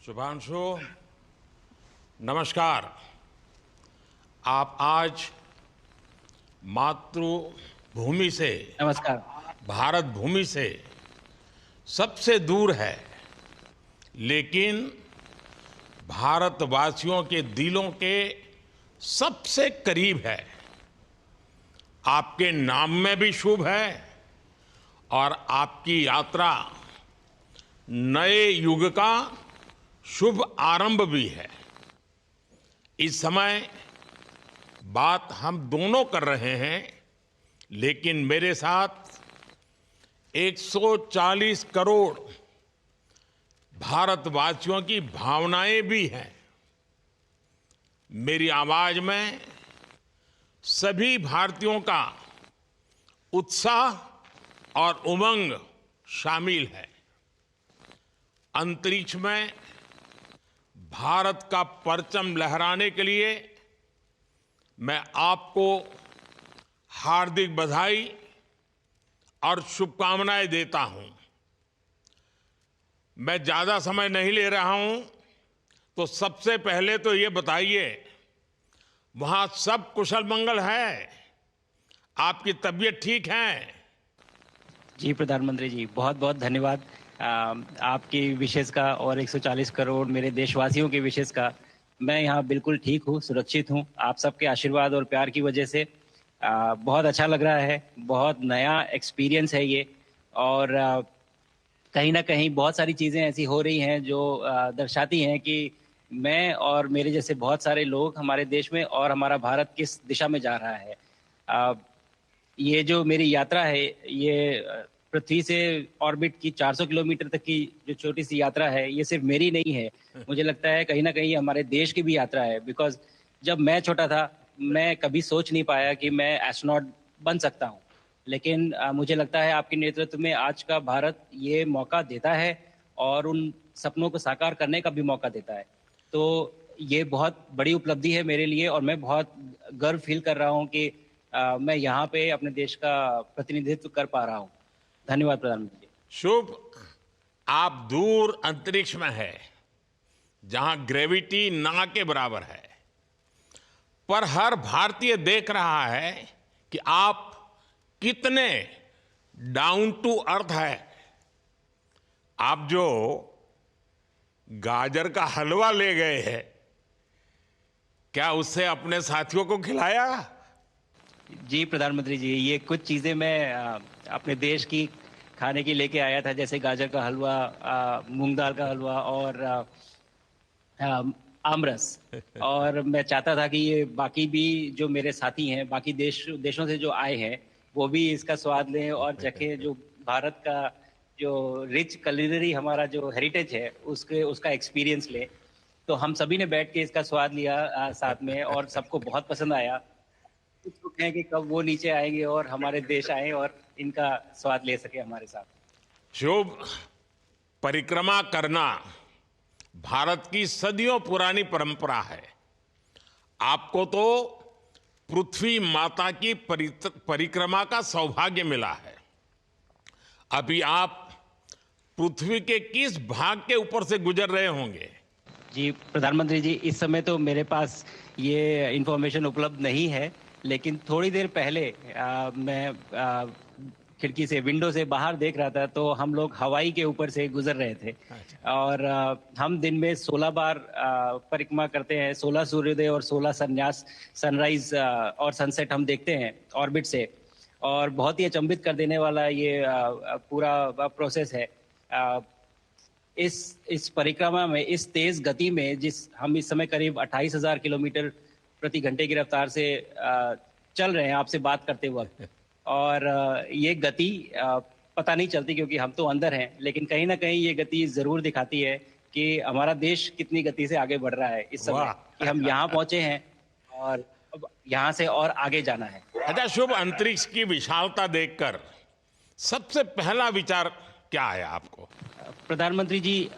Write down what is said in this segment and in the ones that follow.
शुभांशु, नमस्कार। आप आज मातृभूमि से, नमस्कार। भारत भूमि से सबसे दूर है, लेकिन भारतवासियों के दिलों के सबसे करीब है। आपके नाम में भी शुभ है और आपकी यात्रा नए युग का शुभ आरंभ भी है। इस समय बात हम दोनों कर रहे हैं, लेकिन मेरे साथ 140 करोड़ भारतवासियों की भावनाएं भी हैं। मेरी आवाज में सभी भारतीयों का उत्साह और उमंग शामिल है। अंतरिक्ष में भारत का परचम लहराने के लिए मैं आपको हार्दिक बधाई और शुभकामनाएं देता हूं। मैं ज्यादा समय नहीं ले रहा हूं, तो सबसे पहले तो ये बताइए, वहां सब कुशल मंगल है? आपकी तबीयत ठीक है? जी प्रधानमंत्री जी, बहुत बहुत धन्यवाद। आपकी विशेष का और 140 करोड़ मेरे देशवासियों की विशेष का मैं यहाँ बिल्कुल ठीक हूँ, सुरक्षित हूँ। आप सबके आशीर्वाद और प्यार की वजह से बहुत अच्छा लग रहा है। बहुत नया एक्सपीरियंस है ये। और कहीं ना कहीं बहुत सारी चीज़ें ऐसी हो रही हैं जो दर्शाती हैं कि मैं और मेरे जैसे बहुत सारे लोग हमारे देश में और हमारा भारत किस दिशा में जा रहा है। ये जो मेरी यात्रा है, ये पृथ्वी से ऑर्बिट की 400 किलोमीटर तक की जो छोटी सी यात्रा है, ये सिर्फ मेरी नहीं है। मुझे लगता है कहीं ना कहीं हमारे देश की भी यात्रा है। बिकॉज जब मैं छोटा था, मैं कभी सोच नहीं पाया कि मैं एस्ट्रोनॉट बन सकता हूँ। लेकिन मुझे लगता है आपके नेतृत्व में आज का भारत ये मौका देता है और उन सपनों को साकार करने का भी मौका देता है। तो ये बहुत बड़ी उपलब्धि है मेरे लिए और मैं बहुत गर्व फील कर रहा हूँ कि मैं यहाँ पे अपने देश का प्रतिनिधित्व कर पा रहा हूँ। धन्यवाद प्रधानमंत्री जी। शुभ। आप दूर अंतरिक्ष में है, जहां ग्रेविटी ना के बराबर है, पर हर भारतीय देख रहा है कि आप कितने डाउन टू अर्थ है। आप जो गाजर का हलवा ले गए हैं, क्या उससे अपने साथियों को खिलाया? जी प्रधानमंत्री जी, ये कुछ चीज़ें मैं अपने देश की खाने की लेके आया था, जैसे गाजर का हलवा, मूंग दाल का हलवा और आमरस। और मैं चाहता था कि ये बाकी भी जो मेरे साथी हैं, बाकी देशों से जो आए हैं, वो भी इसका स्वाद लें और चखें। जो भारत का जो रिच culinary हमारा जो हेरिटेज है, उसके उसका एक्सपीरियंस लें। तो हम सभी ने बैठ के इसका स्वाद लिया साथ में, और सबको बहुत पसंद आया। उत्सुक हैं कि कब वो नीचे आएंगे और हमारे देश आए और इनका स्वाद ले सके हमारे साथ। शुभ। परिक्रमा करना भारत की सदियों पुरानी परंपरा है। आपको तो पृथ्वी माता की परिक्रमा का सौभाग्य मिला है। अभी आप पृथ्वी के किस भाग के ऊपर से गुजर रहे होंगे? जी प्रधानमंत्री जी, इस समय तो मेरे पास ये इंफॉर्मेशन उपलब्ध नहीं है, लेकिन थोड़ी देर पहले मैं खिड़की से, विंडो से बाहर देख रहा था, तो हम लोग हवाई के ऊपर से गुजर रहे थे। अच्छा। और हम दिन में 16 बार परिक्रमा करते हैं। 16 सूर्योदय और 16 संन्यास, सनराइज और सनसेट हम देखते हैं ऑर्बिट से। और बहुत ही अचंभित कर देने वाला ये पूरा प्रोसेस है। इस परिक्रमा में, इस तेज गति में, जिस हम इस समय करीब 28,000 किलोमीटर प्रति घंटे की रफ्तार से चल रहे हैं आपसे बात करते वक्त। और ये गति पता नहीं चलती क्योंकि हम तो अंदर हैं, लेकिन कहीं ना कहीं ये गति जरूर दिखाती है कि हमारा देश कितनी गति से आगे बढ़ रहा है इस समय, कि हम यहाँ पहुंचे हैं और अब यहाँ से और आगे जाना है। अच्छा शुभ, अंतरिक्ष की विशालता देखकर सबसे पहला विचार क्या आया आपको? प्रधानमंत्री जी,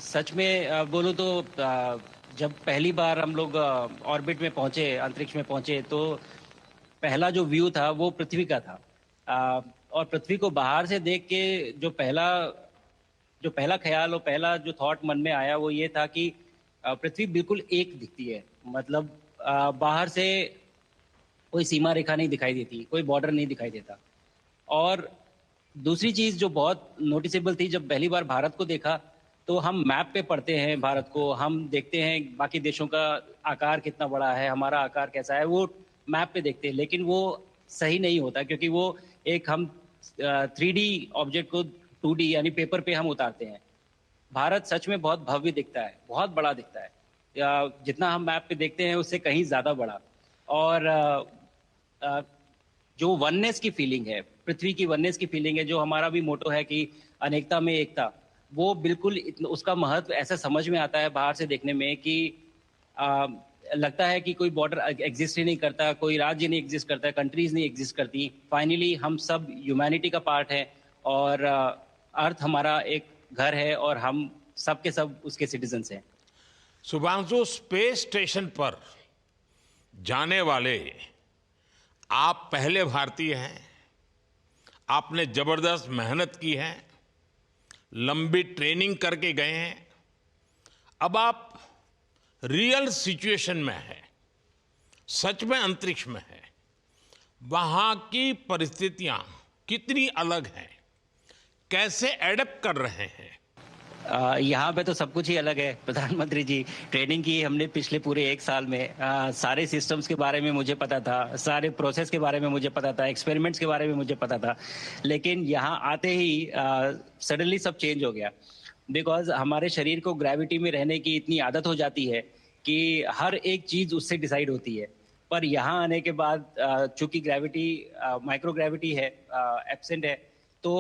सच में बोलूं तो जब पहली बार हम लोग ऑर्बिट में पहुंचे, अंतरिक्ष में पहुंचे, तो पहला जो व्यू था वो पृथ्वी का था। और पृथ्वी को बाहर से देख के जो पहला जो पहला ख्याल और पहला जो थॉट मन में आया वो ये था कि पृथ्वी बिल्कुल एक दिखती है। मतलब बाहर से कोई सीमा रेखा नहीं दिखाई देती, कोई बॉर्डर नहीं दिखाई देता। और दूसरी चीज जो बहुत नोटिसेबल थी, जब पहली बार भारत को देखा तो हम मैप पे पढ़ते हैं भारत को, हम देखते हैं बाकी देशों का आकार कितना बड़ा है, हमारा आकार कैसा है, वो मैप पे देखते हैं। लेकिन वो सही नहीं होता, क्योंकि वो एक हम 3D ऑब्जेक्ट को 2D यानी पेपर पे हम उतारते हैं। भारत सच में बहुत भव्य दिखता है, बहुत बड़ा दिखता है, जितना हम मैप पे देखते हैं उससे कहीं ज्यादा बड़ा। और अ, जो वननेस की फीलिंग है, पृथ्वी की वननेस की फीलिंग है, जो हमारा भी मोटो है कि अनेकता में एकता, वो बिल्कुल उसका महत्व ऐसा समझ में आता है बाहर से देखने में कि आ, लगता है कि कोई बॉर्डर एग्जिस्ट ही नहीं करता, कोई राज्य नहीं एग्जिस्ट करता, कंट्रीज नहीं एग्जिस्ट करती। फाइनली हम सब ह्यूमैनिटी का पार्ट है, और अर्थ हमारा एक घर है, और हम सब के सब उसके सिटीजन्स हैं। शुभांशु, स्पेस स्टेशन पर जाने वाले आप पहले भारतीय हैं। आपने जबरदस्त मेहनत की है, लंबी ट्रेनिंग करके गए हैं। अब आप रियल सिचुएशन में हैं, सच में अंतरिक्ष में हैं। वहां की परिस्थितियां कितनी अलग हैं, कैसे एडप्ट कर रहे हैं? यहाँ पे तो सब कुछ ही अलग है प्रधानमंत्री जी। ट्रेनिंग की हमने पिछले पूरे 1 साल में। सारे सिस्टम्स के बारे में मुझे पता था, सारे प्रोसेस के बारे में मुझे पता था, एक्सपेरिमेंट्स के बारे में मुझे पता था। लेकिन यहाँ आते ही सडनली सब चेंज हो गया। बिकॉज हमारे शरीर को ग्रेविटी में रहने की इतनी आदत हो जाती है कि हर एक चीज उससे डिसाइड होती है। पर यहाँ आने के बाद चूंकि ग्रेविटी माइक्रो ग्रेविटी है, एब्सेंट है, तो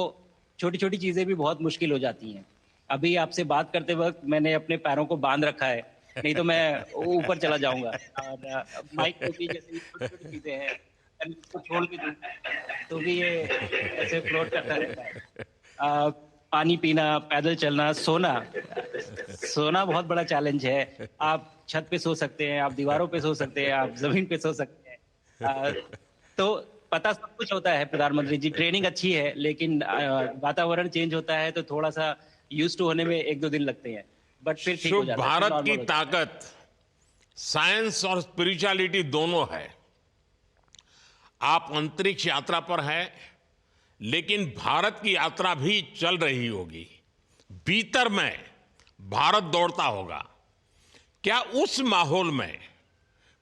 छोटी छोटी चीजें भी बहुत मुश्किल हो जाती हैं। अभी आपसे बात करते वक्त मैंने अपने पैरों को बांध रखा है, नहीं तो मैं ऊपर चला जाऊंगा। और माइक में भी जैसे छोटी छोटी चीजें हैं, अगर इसको छोड़ भी दूं तो भी ये ऐसे फ्लोट करता रहता है। पानी पीना, पैदल चलना, सोना। सोना बहुत बड़ा चैलेंज है। आप छत पे सो सकते हैं, आप दीवारों पे सो सकते हैं, आप जमीन पे सो सकते हैं। तो पता सब कुछ होता है प्रधानमंत्री जी, ट्रेनिंग अच्छी है, लेकिन वातावरण चेंज होता है तो थोड़ा सा यूज टू होने में 1-2 दिन लगते हैं, बट फिर ठीक हो शुभ, जाता है, फिर भारत नॉर्मल की हो जाता है। ताकत साइंस और स्पिरिचुअलिटी दोनों है। आप अंतरिक्ष यात्रा पर हैं, लेकिन भारत की यात्रा भी चल रही होगी। भीतर में भारत दौड़ता होगा। क्या उस माहौल में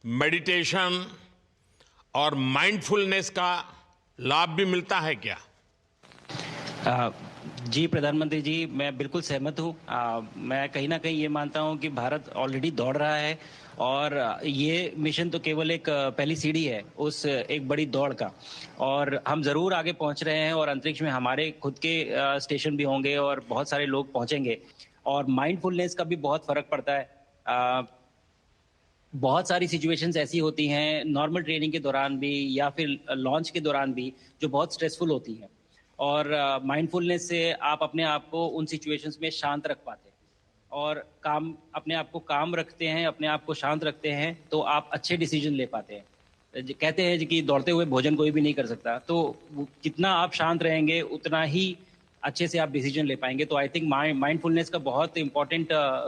मेडिटेशन और माइंडफुलनेस का लाभ भी मिलता है क्या? अ, जी प्रधानमंत्री जी, मैं बिल्कुल सहमत हूँ। मैं कहीं ना कहीं ये मानता हूँ कि भारत ऑलरेडी दौड़ रहा है, और ये मिशन तो केवल एक पहली सीढ़ी है उस एक बड़ी दौड़ का। और हम जरूर आगे पहुंच रहे हैं, और अंतरिक्ष में हमारे खुद के स्टेशन भी होंगे और बहुत सारे लोग पहुंचेंगे। और माइंडफुलनेस का भी बहुत फर्क पड़ता है। बहुत सारी सिचुएशंस ऐसी होती हैं नॉर्मल ट्रेनिंग के दौरान भी, या फिर लॉन्च के दौरान भी, जो बहुत स्ट्रेसफुल होती हैं। और माइंडफुलनेस से आप अपने आप को उन सिचुएशंस में शांत रख पाते हैं, और काम अपने आप को काम रखते हैं, अपने आप को शांत रखते हैं, तो आप अच्छे डिसीजन ले पाते हैं। कहते हैं कि दौड़ते हुए भोजन कोई भी नहीं कर सकता, तो जितना आप शांत रहेंगे उतना ही अच्छे से आप डिसीजन ले पाएंगे। तो आई थिंक माइंडफुलनेस का बहुत इंपॉर्टेंट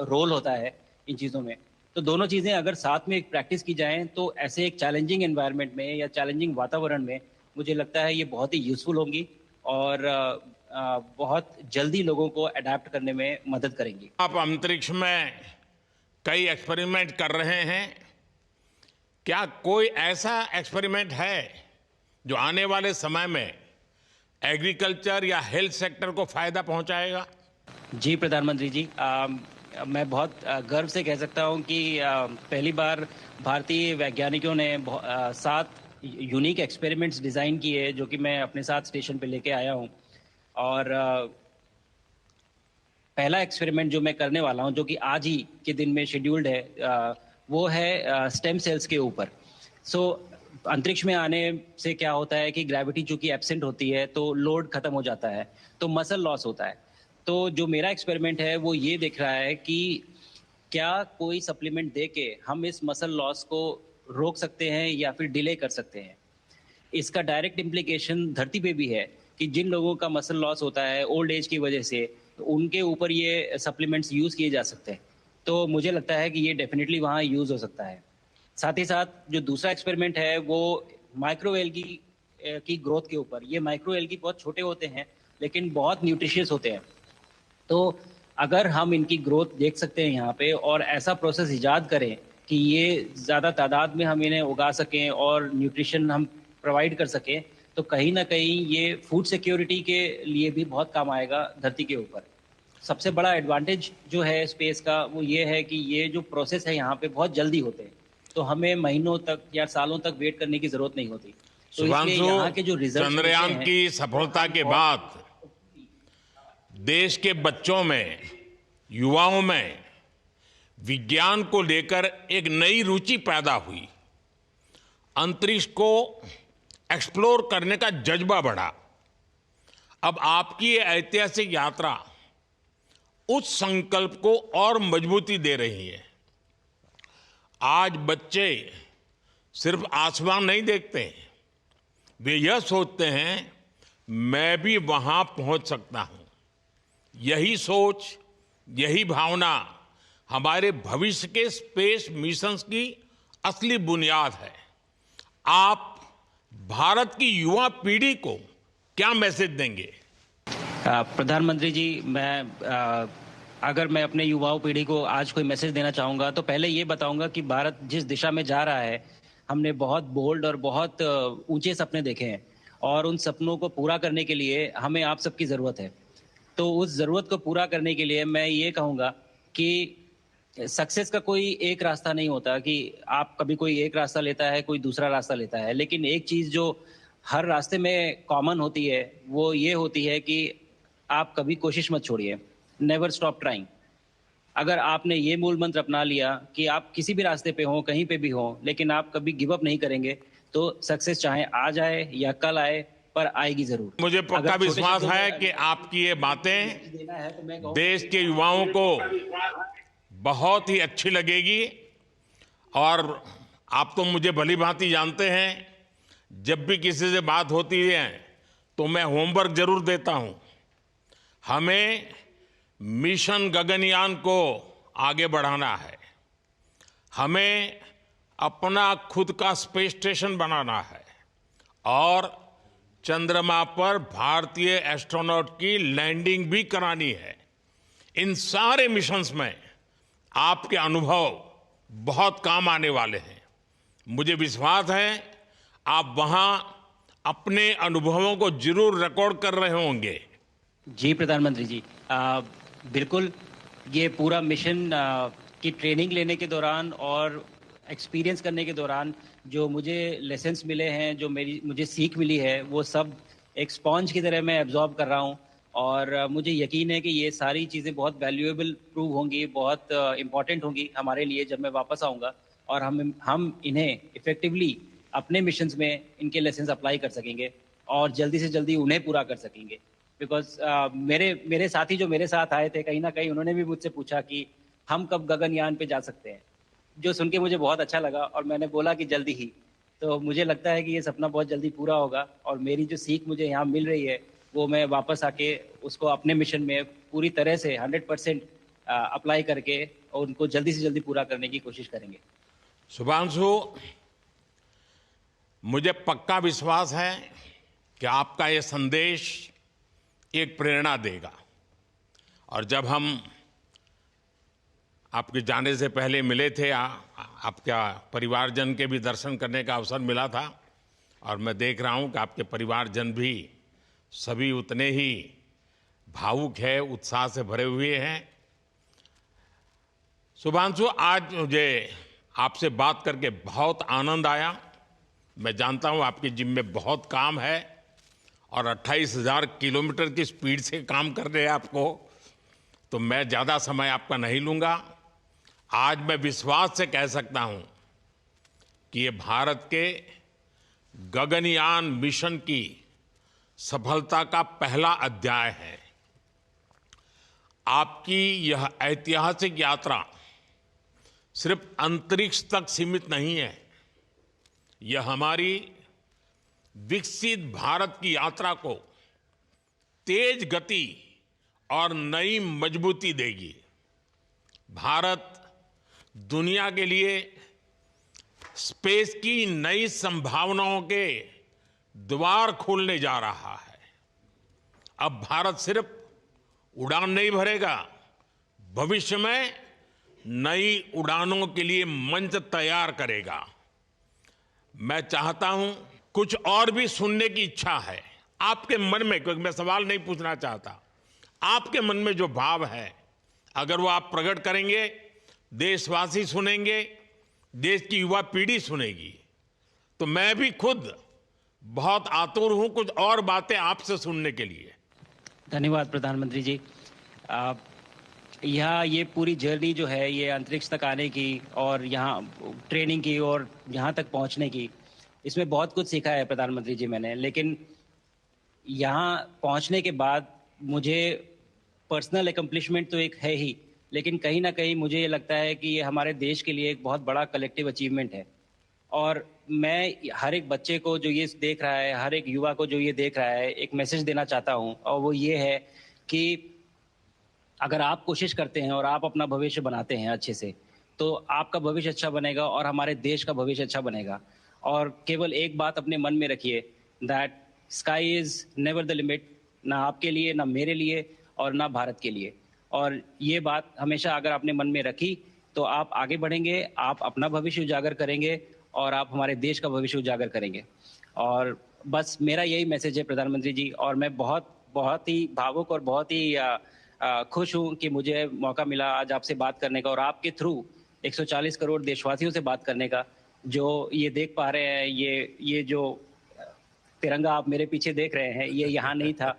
रोल होता है इन चीज़ों में। तो दोनों चीज़ें अगर साथ में एक प्रैक्टिस की जाएं तो ऐसे एक चैलेंजिंग एनवायरनमेंट में या चैलेंजिंग वातावरण में मुझे लगता है ये बहुत ही यूजफुल होंगी, और बहुत जल्दी लोगों को अडेप्ट करने में मदद करेंगी। आप अंतरिक्ष में कई एक्सपेरिमेंट कर रहे हैं। क्या कोई ऐसा एक्सपेरिमेंट है जो आने वाले समय में एग्रीकल्चर या हेल्थ सेक्टर को फायदा पहुंचाएगा? जी प्रधानमंत्री जी, मैं बहुत गर्व से कह सकता हूं कि पहली बार भारतीय वैज्ञानिकों ने 7 यूनिक एक्सपेरिमेंट्स डिज़ाइन किए, जो कि मैं अपने साथ स्टेशन पे लेके आया हूं। और पहला एक्सपेरिमेंट जो मैं करने वाला हूं, जो कि आज ही के दिन में शेड्यूल्ड है, वो है स्टेम सेल्स के ऊपर। सो अंतरिक्ष में आने से क्या होता है कि ग्रेविटी चूंकि एब्सेंट होती है तो लोड खत्म हो जाता है, तो मसल लॉस होता है। तो जो मेरा एक्सपेरिमेंट है वो ये देख रहा है कि क्या कोई सप्लीमेंट दे के हम इस मसल लॉस को रोक सकते हैं या फिर डिले कर सकते हैं। इसका डायरेक्ट इम्प्लीकेशन धरती पे भी है कि जिन लोगों का मसल लॉस होता है ओल्ड एज की वजह से, तो उनके ऊपर ये सप्लीमेंट्स यूज़ किए जा सकते हैं। तो मुझे लगता है कि ये डेफ़िनिटली वहाँ यूज़ हो सकता है। साथ ही साथ जो दूसरा एक्सपेरिमेंट है वो माइक्रो एल्गी की ग्रोथ के ऊपर। ये माइक्रो एल्गी बहुत छोटे होते हैं, लेकिन बहुत न्यूट्रिशियस होते हैं। तो अगर हम इनकी ग्रोथ देख सकते हैं यहाँ पे और ऐसा प्रोसेस इजाद करें कि ये ज़्यादा तादाद में हम इन्हें उगा सकें और न्यूट्रिशन हम प्रोवाइड कर सकें, तो कहीं न कहीं ये फूड सिक्योरिटी के लिए भी बहुत काम आएगा धरती के ऊपर। सबसे बड़ा एडवांटेज जो है स्पेस का वो ये है कि ये जो प्रोसेस है यहाँ पे बहुत जल्दी होते हैं। तो हमें महीनों तक या सालों तक वेट करने की ज़रूरत नहीं होती। तो इसलिए शुभांशु, यहाँ के जो रिज़ल्ट्स मिलते चंद्रयान हैं की वो सफलता हम के बहुत बाद देश के बच्चों में, युवाओं में विज्ञान को लेकर एक नई रुचि पैदा हुई। अंतरिक्ष को एक्सप्लोर करने का जज्बा बढ़ा। अब आपकी ये ऐतिहासिक यात्रा उस संकल्प को और मजबूती दे रही है। आज बच्चे सिर्फ आसमान नहीं देखते, वे यह सोचते हैं मैं भी वहां पहुंच सकता हूं। यही सोच, यही भावना हमारे भविष्य के स्पेस मिशंस की असली बुनियाद है। आप भारत की युवा पीढ़ी को क्या मैसेज देंगे? प्रधानमंत्री जी, अगर मैं अपने युवाओं पीढ़ी को आज कोई मैसेज देना चाहूँगा तो पहले ये बताऊँगा कि भारत जिस दिशा में जा रहा है, हमने बहुत बोल्ड और बहुत ऊंचे सपने देखे हैं और उन सपनों को पूरा करने के लिए हमें आप सबकी ज़रूरत है। तो उस ज़रूरत को पूरा करने के लिए मैं ये कहूँगा कि सक्सेस का कोई एक रास्ता नहीं होता कि आप कभी कोई एक रास्ता लेता है, कोई दूसरा रास्ता लेता है। लेकिन एक चीज़ जो हर रास्ते में कॉमन होती है, वो ये होती है कि आप कभी कोशिश मत छोड़िए। Never stop trying. अगर आपने ये मूल मंत्र अपना लिया कि आप किसी भी रास्ते पे हों, कहीं पे भी हों, लेकिन आप कभी गिव अप नहीं करेंगे, तो सक्सेस चाहे आज आए या कल आए, पर आएगी ज़रूर। मुझे पक्का अगर छोटे विश्वास शब्दों है में कि आपकी ये बातें देना है तो मैं कहूँगा देश कि के युवाओं को बहुत ही अच्छी लगेगी। और आप तो मुझे भली भांति जानते हैं, जब भी किसी से बात होती है तो मैं होमवर्क जरूर देता हूं। हमें मिशन गगनयान को आगे बढ़ाना है। हमें अपना खुद का स्पेस स्टेशन बनाना है और चंद्रमा पर भारतीय एस्ट्रोनॉट की लैंडिंग भी करानी है। इन सारे मिशंस में आपके अनुभव बहुत काम आने वाले हैं। मुझे विश्वास है आप वहां अपने अनुभवों को जरूर रिकॉर्ड कर रहे होंगे। जी प्रधानमंत्री जी, बिल्कुल। ये पूरा मिशन की ट्रेनिंग लेने के दौरान और एक्सपीरियंस करने के दौरान जो मुझे लेसन्स मिले हैं, जो मुझे सीख मिली है, वो सब एक स्पॉन्ज की तरह मैं एब्जॉर्ब कर रहा हूँ। और मुझे यकीन है कि ये सारी चीज़ें बहुत वैल्यूएबल प्रूव होंगी, बहुत इम्पॉर्टेंट होंगी हमारे लिए जब मैं वापस आऊँगा और हम इन्हें इफ़ेक्टिवली अपने मिशंस में इनके लेसन्स अप्लाई कर सकेंगे और जल्दी से जल्दी उन्हें पूरा कर सकेंगे। बिकॉज़ मेरे साथी जो मेरे साथ आए थे, कहीं न कहीं उन्होंने भी मुझसे पूछा कि हम कब गगनयान पे जा सकते हैं? जो सुन के मुझे बहुत अच्छा लगा और मैंने बोला कि जल्दी ही। तो मुझे लगता है कि ये सपना बहुत जल्दी पूरा होगा और मेरी जो सीख मुझे यहाँ मिल रही है, वो मैं वापस आके उसको अपने मिशन में पूरी तरह से 100% अप्लाई करके और उनको जल्दी से जल्दी पूरा करने की कोशिश करेंगे। शुभांशु, मुझे पक्का विश्वास है कि आपका ये संदेश एक प्रेरणा देगा। और जब हम आपके जाने से पहले मिले थे, आपका परिवारजन के भी दर्शन करने का अवसर मिला था और मैं देख रहा हूं कि आपके परिवारजन भी सभी उतने ही भावुक है, उत्साह से भरे हुए हैं। शुभांशु, आज मुझे आपसे बात करके बहुत आनंद आया। मैं जानता हूं आपकी जिम में बहुत काम है और 28,000 किलोमीटर की स्पीड से काम कर रहे हैं आपको, तो मैं ज़्यादा समय आपका नहीं लूँगा। आज मैं विश्वास से कह सकता हूं कि ये भारत के गगनयान मिशन की सफलता का पहला अध्याय है। आपकी यह ऐतिहासिक यात्रा सिर्फ अंतरिक्ष तक सीमित नहीं है, यह हमारी विकसित भारत की यात्रा को तेज गति और नई मजबूती देगी। भारत दुनिया के लिए स्पेस की नई संभावनाओं के द्वार खोलने जा रहा है। अब भारत सिर्फ उड़ान नहीं भरेगा, भविष्य में नई उड़ानों के लिए मंच तैयार करेगा। मैं चाहता हूं, कुछ और भी सुनने की इच्छा है आपके मन में, क्योंकि मैं सवाल नहीं पूछना चाहता, आपके मन में जो भाव है अगर वो आप प्रकट करेंगे, देशवासी सुनेंगे, देश की युवा पीढ़ी सुनेगी, तो मैं भी खुद बहुत आतुर हूं कुछ और बातें आपसे सुनने के लिए। धन्यवाद प्रधानमंत्री जी। यहाँ ये पूरी जर्नी जो है, ये अंतरिक्ष तक आने की और यहाँ ट्रेनिंग की और यहाँ तक पहुँचने की, इसमें बहुत कुछ सीखा है प्रधानमंत्री जी मैंने। लेकिन यहाँ पहुँचने के बाद मुझे पर्सनल एकम्प्लिशमेंट तो एक है ही, लेकिन कहीं ना कहीं मुझे ये लगता है कि ये हमारे देश के लिए एक बहुत बड़ा कलेक्टिव अचीवमेंट है। और मैं हर एक बच्चे को जो ये देख रहा है, हर एक युवा को जो ये देख रहा है, एक मैसेज देना चाहता हूँ, और वो ये है कि अगर आप कोशिश करते हैं और आप अपना भविष्य बनाते हैं अच्छे से, तो आपका भविष्य अच्छा बनेगा और हमारे देश का भविष्य अच्छा बनेगा। और केवल एक बात अपने मन में रखिए, that sky is never the limit, ना आपके लिए, ना मेरे लिए और ना भारत के लिए। और ये बात हमेशा अगर आपने मन में रखी तो आप आगे बढ़ेंगे, आप अपना भविष्य उजागर करेंगे और आप हमारे देश का भविष्य उजागर करेंगे। और बस मेरा यही मैसेज है प्रधानमंत्री जी। और मैं बहुत ही भावुक और बहुत ही खुश हूँ कि मुझे मौका मिला आज आपसे बात करने का और आपके थ्रू 140 करोड़ देशवासियों से बात करने का। जो ये देख पा रहे हैं, ये जो तिरंगा आप मेरे पीछे देख रहे हैं, ये यहाँ नहीं था।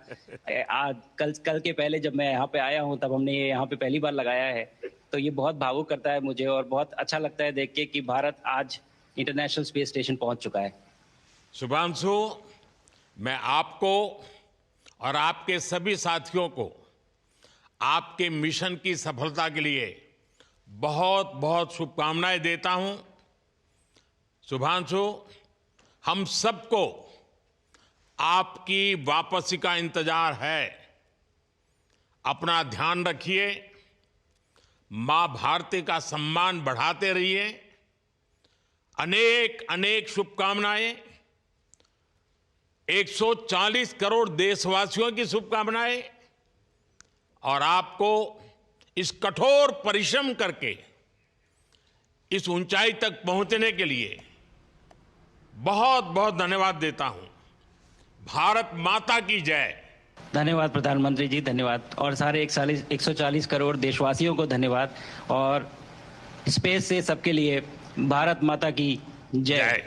आज कल के पहले जब मैं यहाँ पे आया हूँ तब हमने ये यहाँ पे पहली बार लगाया है। तो ये बहुत भावुक करता है मुझे और बहुत अच्छा लगता है देख के कि भारत आज इंटरनेशनल स्पेस स्टेशन पहुँच चुका है। शुभांशु, मैं आपको और आपके सभी साथियों को आपके मिशन की सफलता के लिए बहुत बहुत शुभकामनाएं देता हूं। शुभांशु, हम सबको आपकी वापसी का इंतजार है। अपना ध्यान रखिए, मां भारती का सम्मान बढ़ाते रहिए। अनेक अनेक शुभकामनाएं, 140 करोड़ देशवासियों की शुभकामनाएं, और आपको इस कठोर परिश्रम करके इस ऊंचाई तक पहुंचने के लिए बहुत बहुत धन्यवाद देता हूं। भारत माता की जय। धन्यवाद प्रधानमंत्री जी, धन्यवाद। और सारे 140 करोड़ देशवासियों को धन्यवाद। और स्पेस से सबके लिए भारत माता की जय।